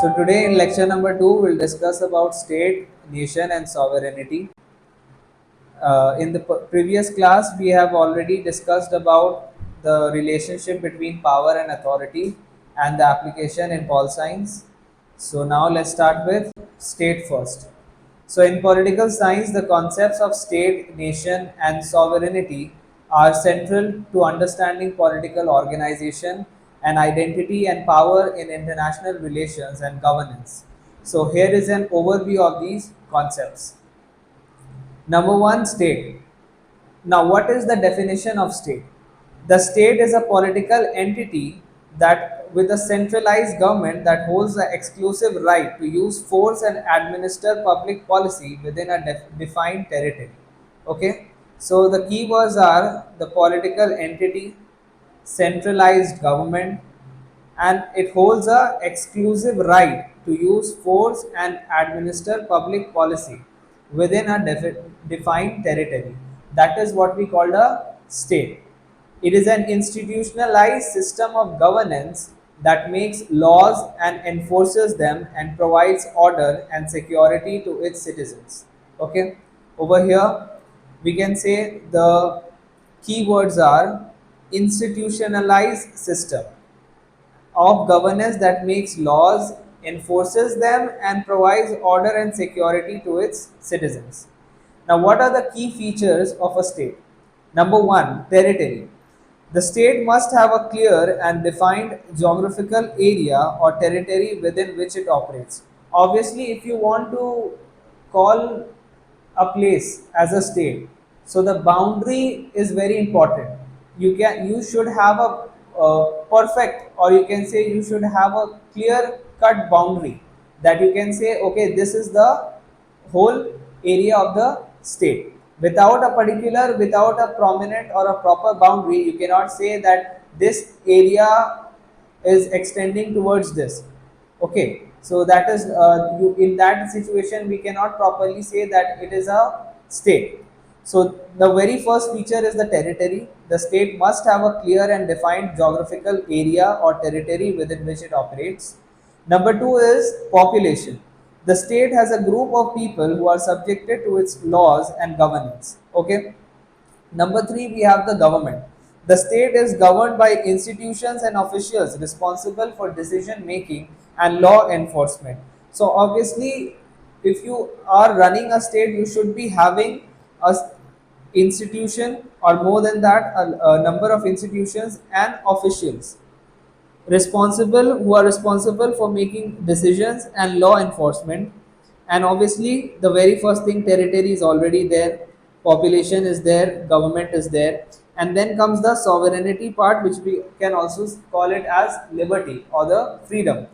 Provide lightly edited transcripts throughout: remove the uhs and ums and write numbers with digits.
So today in lecture number 2 we'll discuss about state, nation and sovereignty. In the previous class we have already discussed about the relationship between power and authority and the application in pol science. So now let's start with state first. So in political science the concepts of state, nation and sovereignty are central to understanding political organization and identity and power in international relations and governance. So here is an overview of these concepts. Number one, state. Now, what is the definition of state? The state is a political entity that with a centralized government that holds the exclusive right to use force and administer public policy within a defined territory. Okay, so the keywords are the political entity, centralized government, and it holds a exclusive right to use force and administer public policy within a defined territory. That is what we call a state. It is an institutionalized system of governance that makes laws and enforces them and provides order and security to its citizens. Okay, over here we can say the keywords are institutionalized system of governance that makes laws, enforces them, and provides order and security to its citizens. Now, what are the key features of a state? Number one, territory. The state must have a clear and defined geographical area or territory within which it operates. Obviously, if you want to call a place as a state, so the boundary is very important. You should have a perfect, or you can say you should have a clear cut boundary that you can say, okay, this is the whole area of the state. Without a prominent or a proper boundary, you cannot say that this area is extending towards this. Okay, so that is in that situation we cannot properly say that it is a state. So the very first feature is the territory. The state must have a clear and defined geographical area or territory within which it operates. Number two is population. The state has a group of people who are subjected to its laws and governance. Okay. Number three, we have the government. The state is governed by institutions and officials responsible for decision making and law enforcement. So, obviously, if you are running a state, you should be having a institution, or more than that, a number of institutions and officials responsible for making decisions and law enforcement. And obviously the very first thing, territory is already there, population is there, government is there, and then comes the sovereignty part, which we can also call it as liberty or the freedom.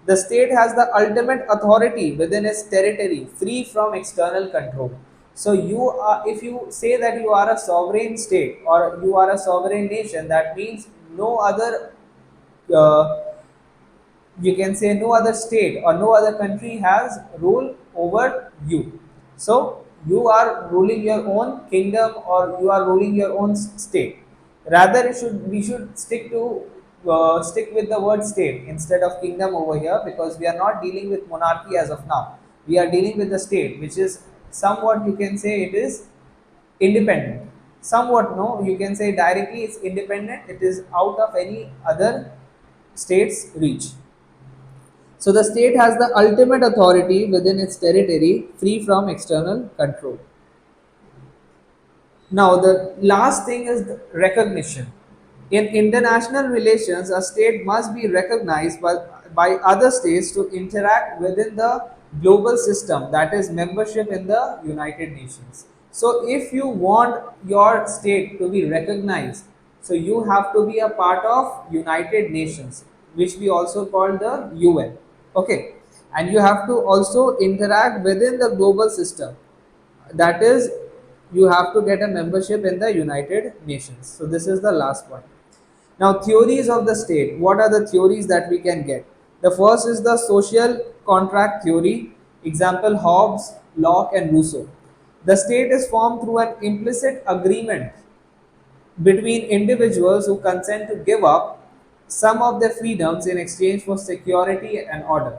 The state has the ultimate authority within its territory, free from external control. So you are, if you say that you are a sovereign state or you are a sovereign nation, that means no other uh, you can say no other state or no other country has rule over you. So you are ruling your own kingdom or you are ruling your own state. Rather, we should stick with the word state instead of kingdom over here, because we are not dealing with monarchy as of now. We are dealing with the state, which is somewhat, you can say, it is independent. Somewhat, no, you can say directly it's independent. It is out of any other state's reach. So the state has the ultimate authority within its territory, free from external control. Now, the last thing is the recognition. In international relations, a state must be recognized by other states to interact within the global system, that is, membership in the United Nations. So, if you want your state to be recognized, so you have to be a part of United Nations, which we also call the UN. Okay, and you have to also interact within the global system, that is, you have to get a membership in the United Nations. So this is the last one. Now, theories of the state. What are the theories that we can get? The first is the social contract theory. Example, Hobbes, Locke and Rousseau. The state is formed through an implicit agreement between individuals who consent to give up some of their freedoms in exchange for security and order.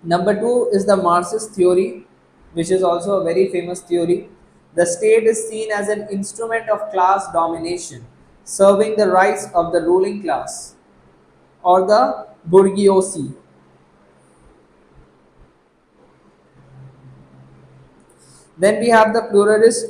Number two is the Marxist theory, which is also a very famous theory. The state is seen as an instrument of class domination, serving the rights of the ruling class or the bourgeoisie. Then we have the pluralist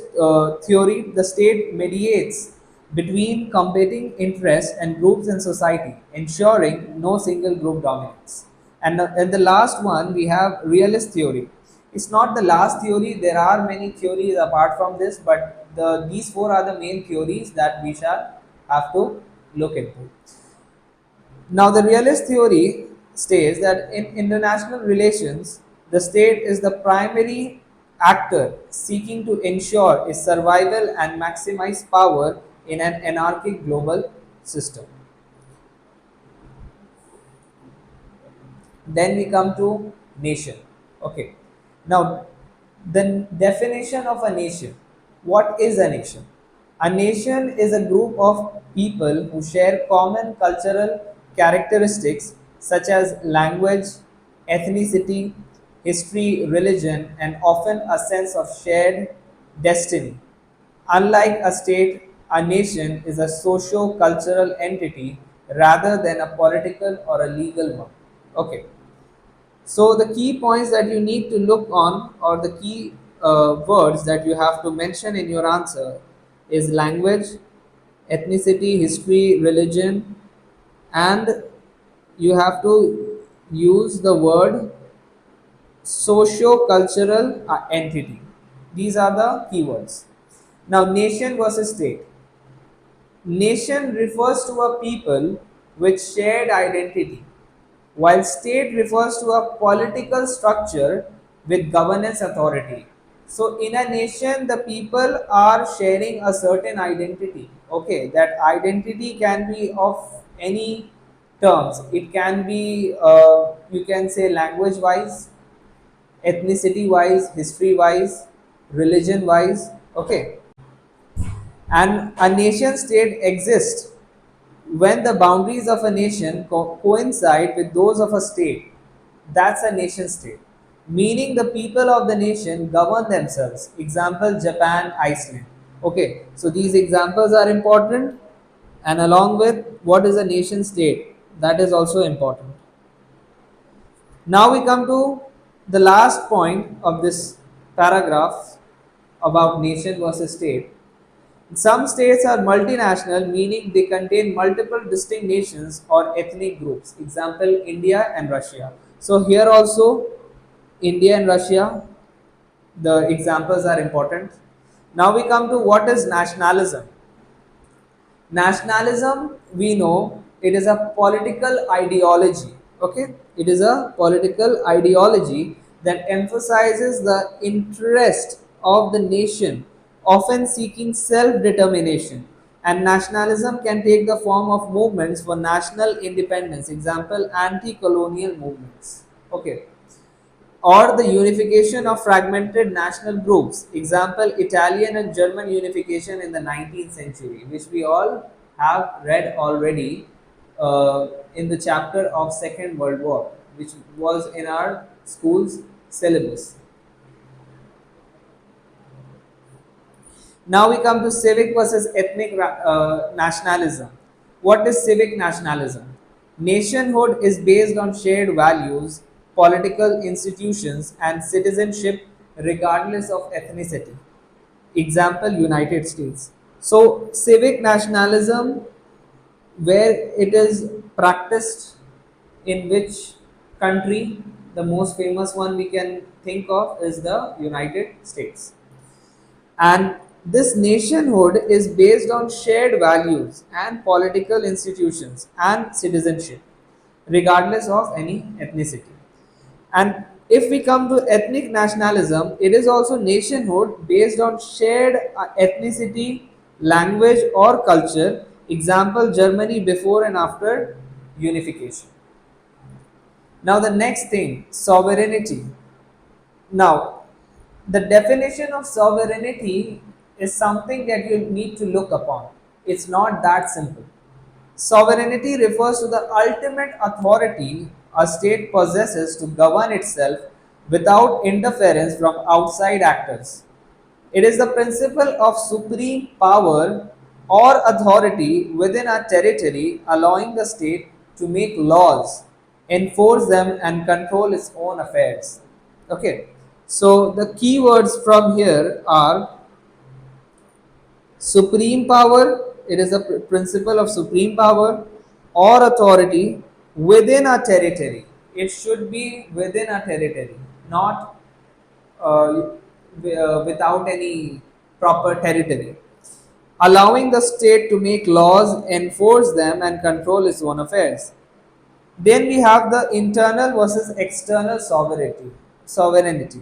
theory. The state mediates between competing interests and groups in society, ensuring no single group dominates. And the last one, we have realist theory. It's not the last theory. There are many theories apart from this, but these four are the main theories that we shall have to look into. Now, the realist theory states that in international relations, the state is the primary actor seeking to ensure its survival and maximize power in an anarchic global system. Then we come to nation. Okay. Now, the definition of a nation. What is a nation? A nation is a group of people who share common cultural characteristics such as language, ethnicity, history, religion, and often a sense of shared destiny. Unlike a state, a nation is a socio cultural entity rather than a political or a legal one. Okay. So the key points that you need to look on, or the key words that you have to mention in your answer, is language, ethnicity, history, religion, and you have to use the word socio-cultural entity. These are the keywords. Now, nation versus state. Nation refers to a people with shared identity, while state refers to a political structure with governance authority. So, in a nation, the people are sharing a certain identity. Okay, that identity can be of any terms. It can be, you can say, language wise, ethnicity wise, history wise, religion wise. Okay, and a nation state exists when the boundaries of a nation coincide with those of a state. That's a nation state, meaning the people of the nation govern themselves. Example: Japan, Iceland. Okay, so these examples are important, and along with what is a nation state, that is also important. Now we come to the last point of this paragraph about nation versus state. Some states are multinational, meaning they contain multiple distinct nations or ethnic groups. Example: India and Russia. So, here also, India and Russia, the examples are important. Now, we come to what is nationalism. Nationalism, we know it is a political ideology. Okay, it is a political ideology that emphasizes the interest of the nation, often seeking self determination. And nationalism can take the form of movements for national independence, example, anti colonial movements. Okay, or the unification of fragmented national groups, example Italian and German unification in the 19th century, which we all have read already in the chapter of Second World War, which was in our school's syllabus. Now we come to civic versus ethnic nationalism. What is civic nationalism? Nationhood is based on shared values, political institutions, and citizenship regardless of ethnicity. Example: United States. So, civic nationalism, where it is practiced in which country? The most famous one we can think of is the United States. And this nationhood is based on shared values and political institutions and citizenship, regardless of any ethnicity. And if we come to ethnic nationalism, it is also nationhood based on shared ethnicity, language, or culture. Example: Germany before and after unification. Now, the next thing, sovereignty. Now, the definition of sovereignty is something that you need to look upon. It's not that simple. Sovereignty refers to the ultimate authority a state possesses to govern itself without interference from outside actors. It is the principle of supreme power or authority within a territory, allowing the state to make laws, enforce them, and control its own affairs. Okay, so the keywords from here are supreme power. It is a principle of supreme power or authority within a territory. It should be within a territory, not without any proper territory, allowing the state to make laws, enforce them, and control its own affairs. Then we have the internal versus external sovereignty. Sovereignty.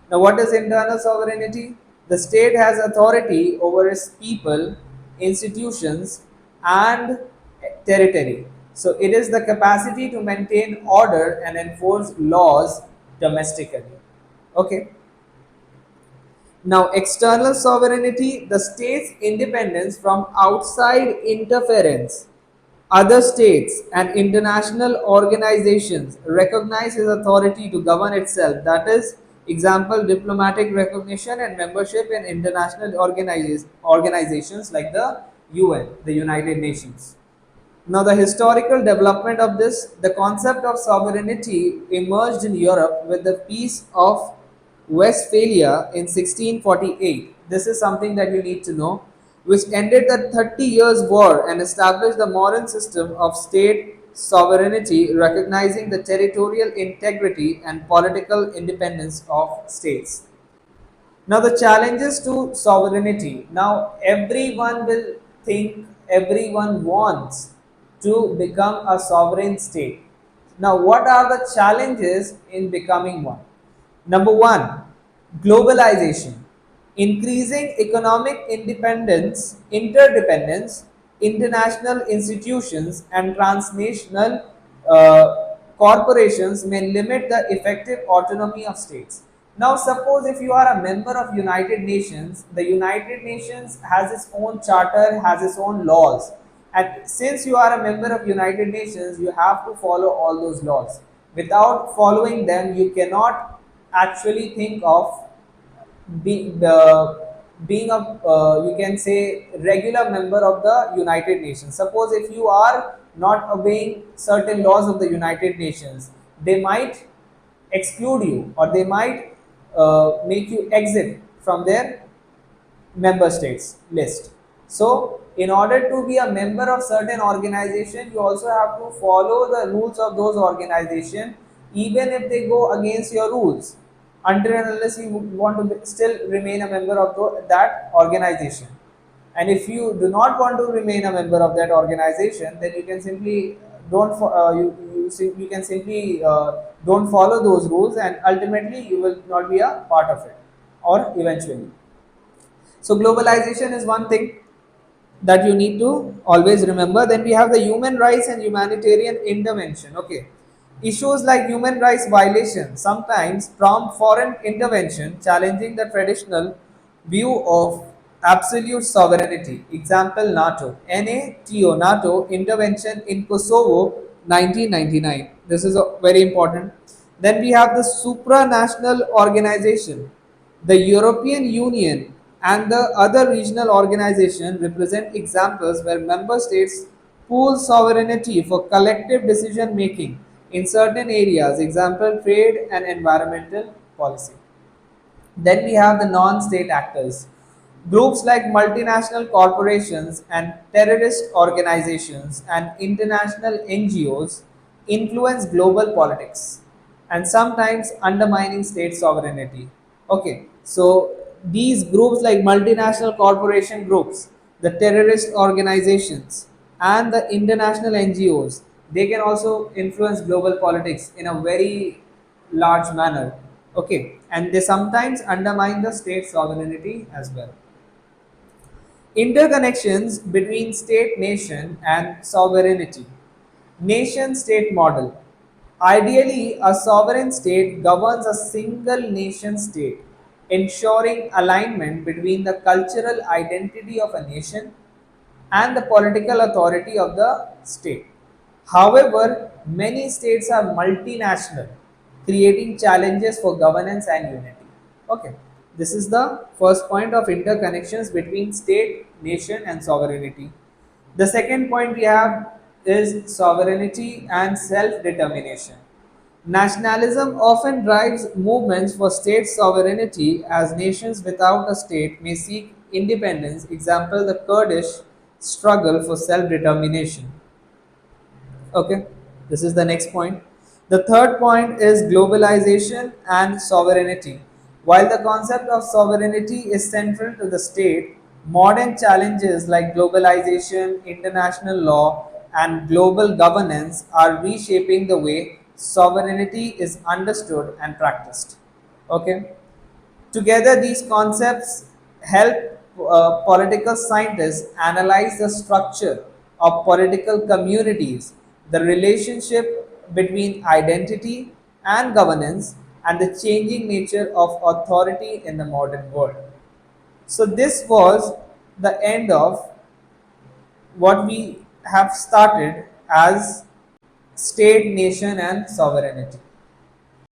Now, what is internal sovereignty? The state has authority over its people, institutions, and territory. So, it is the capacity to maintain order and enforce laws domestically. Okay. Now, external sovereignty, the state's independence from outside interference. Other states and international organizations recognize his authority to govern itself. That is, example, diplomatic recognition and membership in international organizations like the UN, the United Nations. Now, the historical development of this, the concept of sovereignty emerged in Europe with the Peace of Westphalia in 1648. This is something that you need to know, which ended the 30 Years' War and established the modern system of state sovereignty, recognizing the territorial integrity and political independence of states. Now, the challenges to sovereignty. Now, everyone will think, everyone wants to become a sovereign state. Now, what are the challenges in becoming one? Number one, globalization, increasing economic independence, interdependence, international institutions, and transnational corporations may limit the effective autonomy of states. Now, suppose if you are a member of United Nations, the United Nations has its own charter, has its own laws, and since you are a member of United Nations, you have to follow all those laws. Without following them, you cannot actually think of being a you can say regular member of the United Nations. Suppose if you are not obeying certain laws of the United Nations, they might exclude you or they might make you exit from their member states list. So, in order to be a member of certain organization, you also have to follow the rules of those organization, even if they go against your rules, until and unless you want to still remain a member of that organization. And if you do not want to remain a member of that organization, then you can simply don't you can simply don't follow those rules, and ultimately you will not be a part of it, or eventually. So globalization is one thing that you need to always remember. Then we have the human rights and humanitarian intervention. Okay, issues like human rights violations sometimes prompt foreign intervention, challenging the traditional view of absolute sovereignty. Example, NATO intervention in Kosovo 1999. This is very important. Then we have the supranational organization. The European Union and the other regional organizations represent examples where member states pool sovereignty for collective decision making in certain areas, example trade and environmental policy. Then we have the non-state actors. Groups like multinational corporations and terrorist organizations and international NGOs influence global politics and sometimes undermining state sovereignty. Okay, so these groups like multinational corporation groups, the terrorist organizations, and the international NGOs, they can also influence global politics in a very large manner. Okay, and they sometimes undermine the state sovereignty as well. Interconnections between state nation and sovereignty. Nation state model. Ideally, a sovereign state governs a single nation state, ensuring alignment between the cultural identity of a nation and the political authority of the state. However, many states are multinational, creating challenges for governance and unity. Okay, this is the first point of interconnections between state, nation, and sovereignty. The second point we have is sovereignty and self determination. Nationalism often drives movements for state sovereignty as nations without a state may seek independence. Example, the Kurdish struggle for self determination. Okay, this is the next point. The third point is globalization and sovereignty. While the concept of sovereignty is central to the state, modern challenges like globalization, international law, and global governance are reshaping the way sovereignty is understood and practiced. Okay, together, these concepts help political scientists analyze the structure of political communities, the relationship between identity and governance, and the changing nature of authority in the modern world. So, this was the end of what we have started as state, nation, and sovereignty.